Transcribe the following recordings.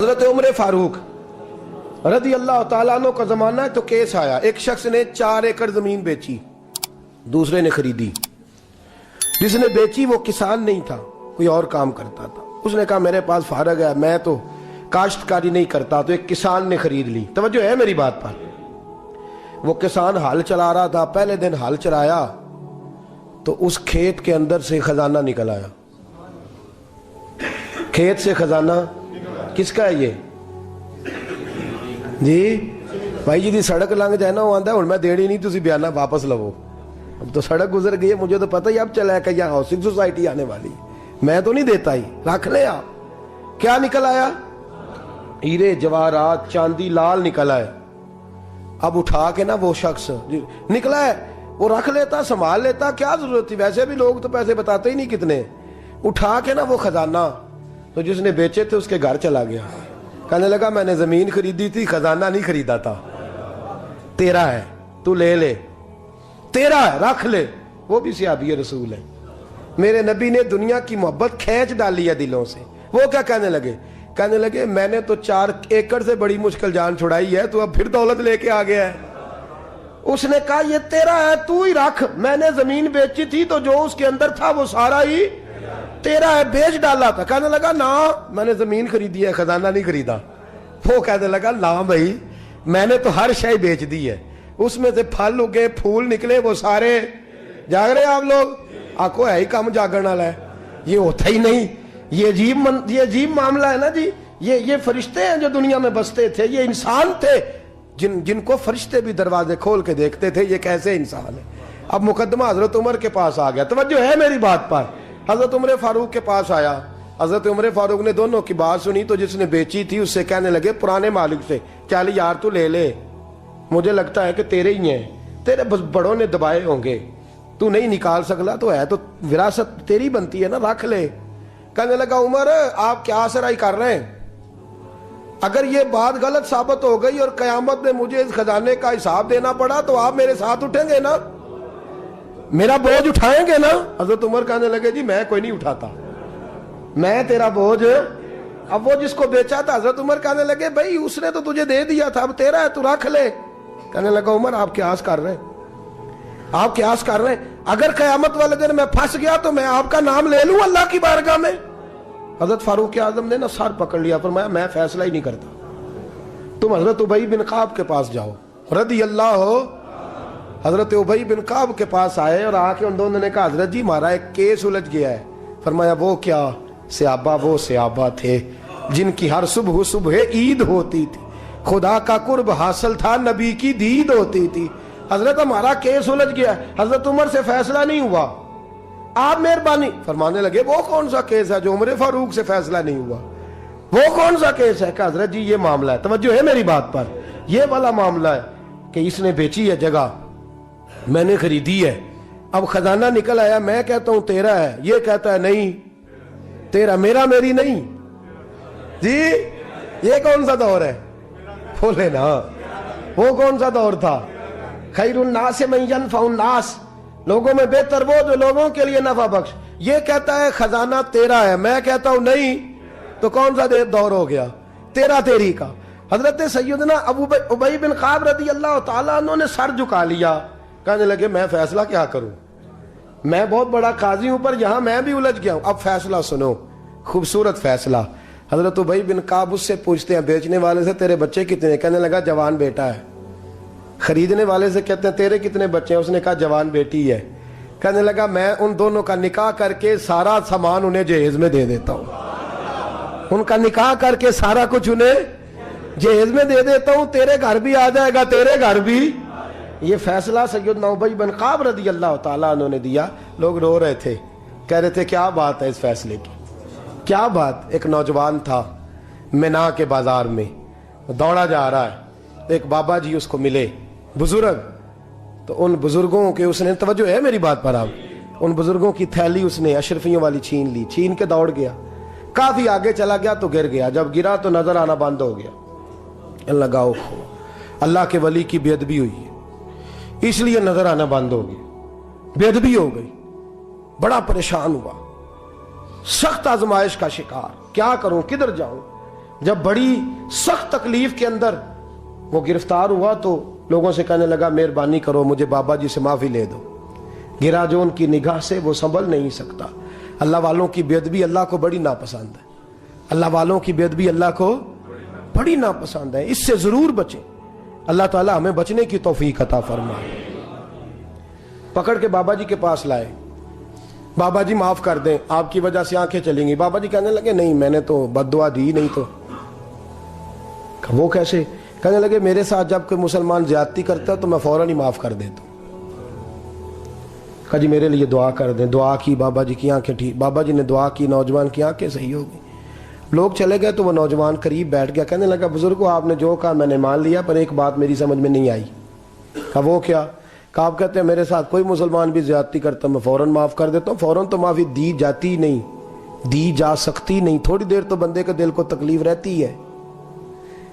حضرت عمر فاروق رضی اللہ تعالیٰ عنہ کا زمانہ ہے تو کیس آیا، ایک شخص نے 4 ایکڑ زمین بیچی، دوسرے نے خریدی۔ جس نے بیچی وہ کسان نہیں تھا، کوئی اور کام کرتا تھا۔ اس نے کہا میرے پاس فارغ ہے، میں تو کاشتکاری نہیں کرتا، تو ایک کسان نے خرید لی۔ توجہ ہے میری بات پر؟ وہ کسان ہل چلا رہا تھا، پہلے دن ہل چلایا تو اس کھیت کے اندر سے خزانہ نکل آیا۔ کھیت سے خزانہ کس کا ہے یہ؟ جی بھائی جی دی سڑک لنگ جائے نا، وہ آتا ہے اور میں دیڑی نہیں، تسی بیانہ واپس لو۔ اب تو سڑک گزر گئی ہے، مجھے تو پتہ ہی اب چلا ہے کہ یہاں ہاؤسنگ سوسائٹی آنے والی، میں تو نہیں دیتا ہی، رکھ لے آپ۔ کیا نکل آیا؟ ہیرے جواہرات چاندی لال نکل آئے۔ اب اٹھا کے نا وہ شخص نکلا ہے وہ رکھ لیتا، سنبھال لیتا، کیا ضرورت تھی؟ ویسے بھی لوگ تو پیسے بتاتے ہی نہیں کتنے۔ اٹھا کے نا وہ خزانہ تو جس نے بیچے تھے اس کے گھر چلا گیا، کہنے لگا میں نے زمین خریدی تھی، خزانہ نہیں خریدا تھا، تیرا ہے، تو لے لے، تیرا ہے، رکھ لے۔ وہ بھی صحابی رسول ہے، میرے نبی نے دنیا کی محبت کھینچ ڈالی ہے دلوں سے۔ وہ کیا کہنے لگے؟ کہنے لگے میں نے تو 4 ایکڑ سے بڑی مشکل جان چھڑائی ہے، تو اب پھر دولت لے کے آ گیا ہے۔ اس نے کہا یہ تیرا ہے، تو ہی رکھ، میں نے زمین بیچی تھی تو جو اس کے اندر تھا وہ سارا ہی تیرا ہے، بیچ ڈالا تھا۔ کہنے لگا نا میں نے زمین خریدی ہے، خزانہ نہیں خریدا۔ وہ کہنے لگا نا بھائی میں نے تو ہر شے بیچ دی ہے، اس میں سے پھل اگے پھول نکلے وہ سارے۔ جاگ رہے آپ لوگ؟ آکو ہے ہی کام جاگن والا ہے، یہ ہوتا ہی نہیں۔ یہ عجیب معاملہ ہے نا جی۔ یہ فرشتے ہیں جو دنیا میں بستے تھے، یہ انسان تھے جن کو فرشتے بھی دروازے کھول کے دیکھتے تھے یہ کیسے انسان ہے۔ اب مقدمہ حضرت عمر کے پاس آ گیا، توجہ ہے میری بات پر؟ حضرت عمر فاروق کے پاس آیا، حضرت عمر فاروق نے دونوں کی بات سنی تو جس نے بیچی تھی اس سے کہنے لگے پرانے مالک سے، چل یار تو لے لے، مجھے لگتا ہے کہ تیرے ہی ہیں، تیرے بڑوں نے دبائے ہوں گے، تو نہیں نکال سکلا، تو ہے تو وراثت تیری بنتی ہے نا، رکھ لے۔ کہنے لگا عمر آپ کیا سرائی کر رہے ہیں؟ اگر یہ بات غلط ثابت ہو گئی اور قیامت میں مجھے اس خزانے کا حساب دینا پڑا تو آپ میرے ساتھ اٹھیں گے نا، میرا بوجھ اٹھائیں گے نا؟ حضرت عمر کہنے لگے جی میں کوئی نہیں اٹھاتا، میں تیرا بوجھ۔ اب وہ جس کو بیچا تھا حضرت عمر کہنے لگے بھائی اس نے تو تجھے دے دیا تھا، اب تیرا ہے تو رکھ لے۔ کہنے لگا عمر آپ قیاس کر رہے ہیں، آپ قیاس کر رہے ہیں، اگر قیامت والے دن میں پھنس گیا تو میں آپ کا نام لے لوں اللہ کی بارگاہ میں؟ حضرت فاروق اعظم نے نا سر پکڑ لیا، فرمایا میں فیصلہ ہی نہیں کرتا، تم حضرت ابی بن کعب کے پاس جاؤ رضی اللہ ہو۔ حضرت ابی بن کعب کے پاس آئے اور آ کے ان دونوں نے کہا حضرت جی ہمارا ایک کیس الجھ گیا ہے۔ فرمایا وہ کیا؟ صحابہ وہ صحابہ تھے جن کی ہر صبح عید ہوتی تھی، خدا کا قرب حاصل تھا، نبی کی دید ہوتی تھی۔ حضرت ہمارا کیس الجھ گیا ہے، حضرت عمر سے فیصلہ نہیں ہوا، آپ مہربانی فرمانے لگے وہ کون سا کیس ہے جو عمر فاروق سے فیصلہ نہیں ہوا؟ وہ کون سا کیس ہے؟ کہ حضرت جی یہ معاملہ ہے، توجہ ہے میری بات پر، یہ والا معاملہ ہے کہ اس نے بیچی ہے جگہ، میں نے خریدی ہے، اب خزانہ نکل آیا، میں کہتا ہوں تیرا ہے، یہ کہتا ہے نہیں تیرا، میرا میری نہیں۔ جی یہ کون سا دور ہے؟ بولے نا وہ کون سا دور تھا؟ خیر الناس من ینفع الناس، لوگوں میں بہتر وہ جو لوگوں کے لیے نفع بخش۔ یہ کہتا ہے خزانہ تیرا ہے، میں کہتا ہوں نہیں، تو کون سا دور ہو گیا؟ تیرا تیری کا۔ حضرت سیدنا ابی بن کعب رضی اللہ تعالیٰ عنہ نے سر جھکا لیا، کہنے لگے میں فیصلہ کیا کروں، میں بہت بڑا قاضی ہوں پر یہاں میں بھی الجھ گیا ہوں، اب فیصلہ سنو، خوبصورت فیصلہ۔ حضرت ابی بن کعب اس سے پوچھتے ہیں بیچنے والے سے تیرے بچے کتنے ہیں؟ کہنے لگا جوان بیٹا ہے۔ خریدنے والے سے کہتے ہیں تیرے کتنے بچے ہیں؟ اس نے کہا جوان بیٹی ہے۔ کہنے لگا میں ان دونوں کا نکاح کر کے سارا سامان انہیں جہیز میں دے دیتا ہوں، ان کا نکاح کر کے سارا کچھ انہیں جہیز میں دے دیتا ہوں، تیرے گھر بھی آ جائے گا، تیرے گھر بھی۔ یہ فیصلہ سیدنا ابی بن کعب رضی اللہ تعالیٰ عنہ نے دیا۔ لوگ رو رہے تھے، کہہ رہے تھے کیا بات ہے اس فیصلے کی، کیا بات۔ ایک نوجوان تھا مینا کے بازار میں دوڑا جا رہا ہے، ایک بابا جی اس کو ملے بزرگ، تو ان بزرگوں کے اس نے، توجہ ہے میری بات پر آپ، ان بزرگوں کی تھیلی اس نے اشرفیوں والی چھین لی، چھین کے دوڑ گیا، کافی آگے چلا گیا تو گر گیا، جب گرا تو نظر آنا بند ہو گیا، لگاؤ اللہ کے ولی کی بے ادبی ہوئی ہے اس لیے نظر آنا بند ہو گیا، بے ادبی ہو گئی، بڑا پریشان ہوا، سخت آزمائش کا شکار، کیا کروں کدھر جاؤں؟ جب بڑی سخت تکلیف کے اندر وہ گرفتار ہوا تو لوگوں سے کہنے لگا مہربانی کرو مجھے بابا جی سے معافی لے دو. گرا جو ان کی نگاہ سے وہ سنبھل نہیں سکتا. اللہ والوں کی بے ادبی اللہ کو بڑی ناپسند ہے. اللہ والوں کی بے ادبی اللہ کو بڑی ناپسند ہے. اس سے ضرور بچیں. اللہ تعالی ہمیں بچنے کی توفیق عطا فرمائے. پکڑ کے بابا جی کے پاس لائے. بابا جی معاف کر دیں, آپ کی وجہ سے آنکھیں چلیں گی. بابا جی کہنے لگے نہیں, میں نے تو بد دعا دی نہیں. تو وہ کیسے؟ کہنے لگے میرے ساتھ جب کوئی مسلمان زیادتی کرتا ہے تو میں فوراً ہی معاف کر دیتا ہوں. کہا جی میرے لیے دعا کر دیں. دعا کی, بابا جی کی آنکھیں ٹھیک. بابا جی نے دعا کی, نوجوان کی آنکھیں صحیح ہو گئی. لوگ چلے گئے تو وہ نوجوان قریب بیٹھ گیا. کہنے لگا بزرگو آپ نے جو کہا میں نے مان لیا, پر ایک بات میری سمجھ میں نہیں آئی. کہا وہ کیا؟ کہا آپ کہتے ہیں میرے ساتھ کوئی مسلمان بھی زیادتی کرتا میں فوراً معاف کر دیتا ہوں. فوراً تو معافی دی جاتی نہیں, دی جا سکتی نہیں. تھوڑی دیر تو بندے کے دل کو تکلیف رہتی ہے.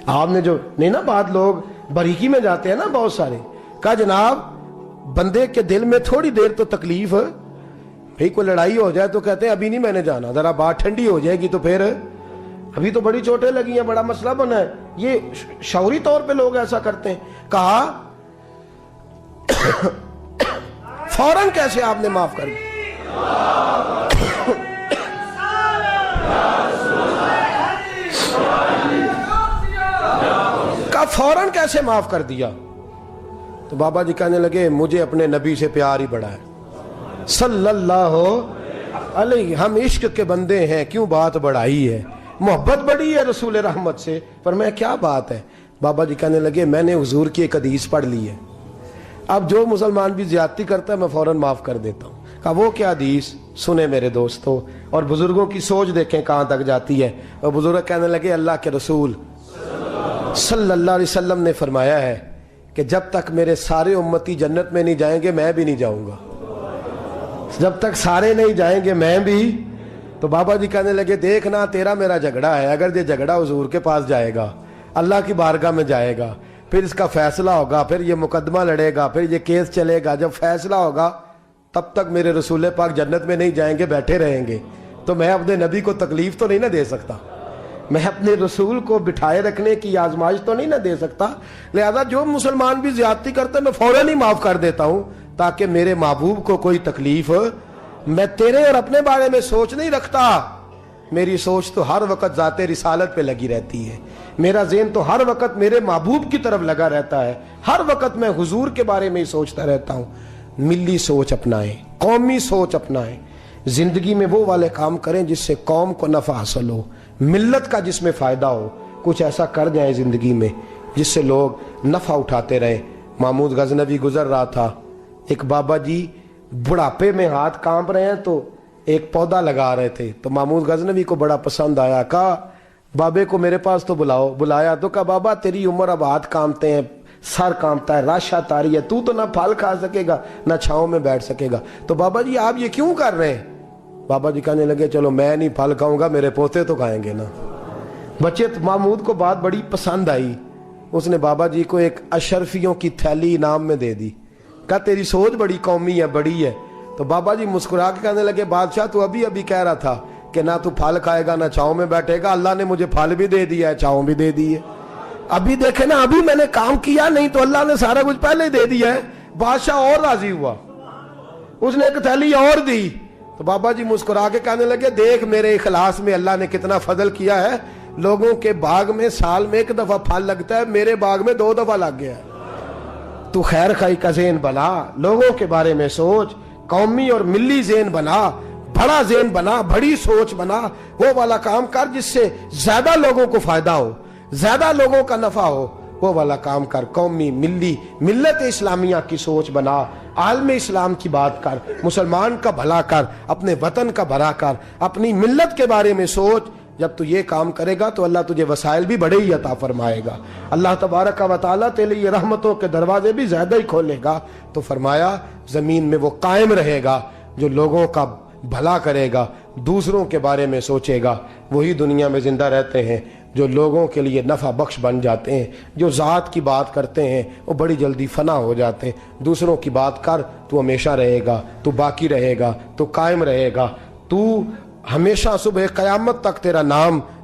آپ نے جو نہیں نا, بات لوگ باریکی میں جاتے ہیں نا بہت سارے. کہا جناب بندے کے دل میں تھوڑی دیر تو تکلیف, بھئی کوئی لڑائی ہو جائے تو کہتے ہیں ابھی نہیں میں نے جانا, ذرا بات ٹھنڈی ہو جائے گی تو پھر, ابھی تو بڑی چوٹیں لگی ہیں, بڑا مسئلہ بنا ہے. یہ شعوری طور پہ لوگ ایسا کرتے ہیں. کہا فوراً کیسے آپ نے معاف کر دیا؟ کہا فوراً کیسے معاف کر دیا؟ تو بابا جی کہنے لگے مجھے اپنے نبی سے پیار ہی بڑا ہے صلی اللہ علیہ. ہم عشق کے بندے ہیں, کیوں بات بڑھائی ہے, محبت بڑی ہے رسول رحمت سے. پر میں کیا بات ہے؟ بابا جی کہنے لگے میں نے حضور کی ایک حدیث پڑھ لی ہے, اب جو مسلمان بھی زیادتی کرتا ہے میں فوراً معاف کر دیتا ہوں. کہا وہ کیا حدیث؟ سنیں میرے دوستو, اور بزرگوں کی سوچ دیکھیں کہاں تک جاتی ہے. اور بزرگ کہنے لگے اللہ کے رسول صلی اللہ علیہ وسلم نے فرمایا ہے کہ جب تک میرے سارے امتی جنت میں نہیں جائیں گے میں بھی نہیں جاؤں گا. جب تک سارے نہیں جائیں گے میں بھی. تو بابا جی کہنے لگے دیکھنا تیرا میرا جھگڑا ہے, اگر یہ جھگڑا حضور کے پاس جائے گا, اللہ کی بارگاہ میں جائے گا, پھر اس کا فیصلہ ہوگا, پھر یہ مقدمہ لڑے گا, پھر یہ کیس چلے گا, جب فیصلہ ہوگا تب تک میرے رسول پاک جنت میں نہیں جائیں گے, بیٹھے رہیں گے. تو میں اپنے نبی کو تکلیف تو نہیں نہ دے سکتا, میں اپنے رسول کو بٹھائے رکھنے کی آزمائش تو نہیں نہ دے سکتا. لہذا جو مسلمان بھی زیادتی کرتے میں فوراً ہی معاف کر دیتا ہوں تاکہ میرے محبوب کو کوئی تکلیف. میں تیرے اور اپنے بارے میں سوچ نہیں رکھتا, میری سوچ تو ہر وقت ذات رسالت پہ لگی رہتی ہے. میرا ذہن تو ہر وقت میرے محبوب کی طرف لگا رہتا ہے. ہر وقت میں حضور کے بارے میں ہی سوچتا رہتا ہوں. ملی سوچ اپنائیں, قومی سوچ اپنائیں. زندگی میں وہ والے کام کریں جس سے قوم کو نفع حاصل ہو, ملت کا جس میں فائدہ ہو. کچھ ایسا کر جائیں زندگی میں جس سے لوگ نفع اٹھاتے رہیں. محمود غزنوی گزر رہا تھا, ایک بابا جی بڑھاپے میں ہاتھ کانپ رہے ہیں تو ایک پودا لگا رہے تھے. تو محمود غزنوی کو بڑا پسند آیا, کہا بابے کو میرے پاس تو بلاؤ. بلایا تو کہا بابا تیری عمر اب ہاتھ کانپتے ہیں, سر کانپتا ہے, راشا تاری ہے, تو نہ پھل کھا سکے گا نہ چھاؤں میں بیٹھ سکے گا. تو بابا جی آپ یہ کیوں کر رہے ہیں؟ بابا جی کہنے لگے چلو میں نہیں پھل کھاؤں گا, میرے پوتے تو کھائیں گے نا. بچے محمود کو بات بڑی پسند آئی, اس نے بابا جی کو ایک اشرفیوں کی تھیلی انعام میں دے دی. کہا تیری سوچ بڑی قومی ہے, بڑی ہے. تو بابا جی مسکرا کے کہنے لگے بادشاہ تو ابھی کہہ رہا تھا کہ نہ تو پھل کھائے گا نہ چھاؤں میں بیٹھے گا, اللہ نے مجھے پھل بھی دے دیا ہے, چھاؤں بھی دے دی ہے. ابھی دیکھیں نا, ابھی میں نے کام کیا نہیں تو اللہ نے سارا کچھ پہلے ہی دے دیا ہے. بادشاہ اور راضی ہوا, اس نے ایک تھیلی اور دی. تو بابا جی مسکرا کے کہنے لگے دیکھ میرے اخلاص میں اللہ نے کتنا فضل کیا ہے. لوگوں کے باغ میں سال میں ایک دفعہ پھل لگتا ہے, میرے باغ میں 2 دفعہ لگ گیا ہے. تو خیر خائی کا ذہن بنا, لوگوں کے بارے میں سوچ, قومی اور ملی ذہن بنا, بڑا ذہن بنا, بڑی سوچ بنا. وہ والا کام کر جس سے زیادہ لوگوں کو فائدہ ہو, زیادہ لوگوں کا نفع ہو, وہ والا کام کر. قومی ملی ملت اسلامیہ کی سوچ بنا, عالم اسلام کی بات کر, مسلمان کا بھلا کر, اپنے وطن کا بھلا کر, اپنی ملت کے بارے میں سوچ. جب تو یہ کام کرے گا تو اللہ تجھے وسائل بھی بڑے ہی عطا فرمائے گا. اللہ تبارک و تعالیٰ تیرے لیے رحمتوں کے دروازے بھی زیادہ ہی کھولے گا. تو فرمایا زمین میں وہ قائم رہے گا جو لوگوں کا بھلا کرے گا, دوسروں کے بارے میں سوچے گا. وہی دنیا میں زندہ رہتے ہیں جو لوگوں کے لیے نفع بخش بن جاتے ہیں. جو ذات کی بات کرتے ہیں وہ بڑی جلدی فنا ہو جاتے ہیں. دوسروں کی بات کر, تو ہمیشہ رہے گا, تو باقی رہے گا, تو قائم رہے گا, تو ہمیشہ صبح قیامت تک تیرا نام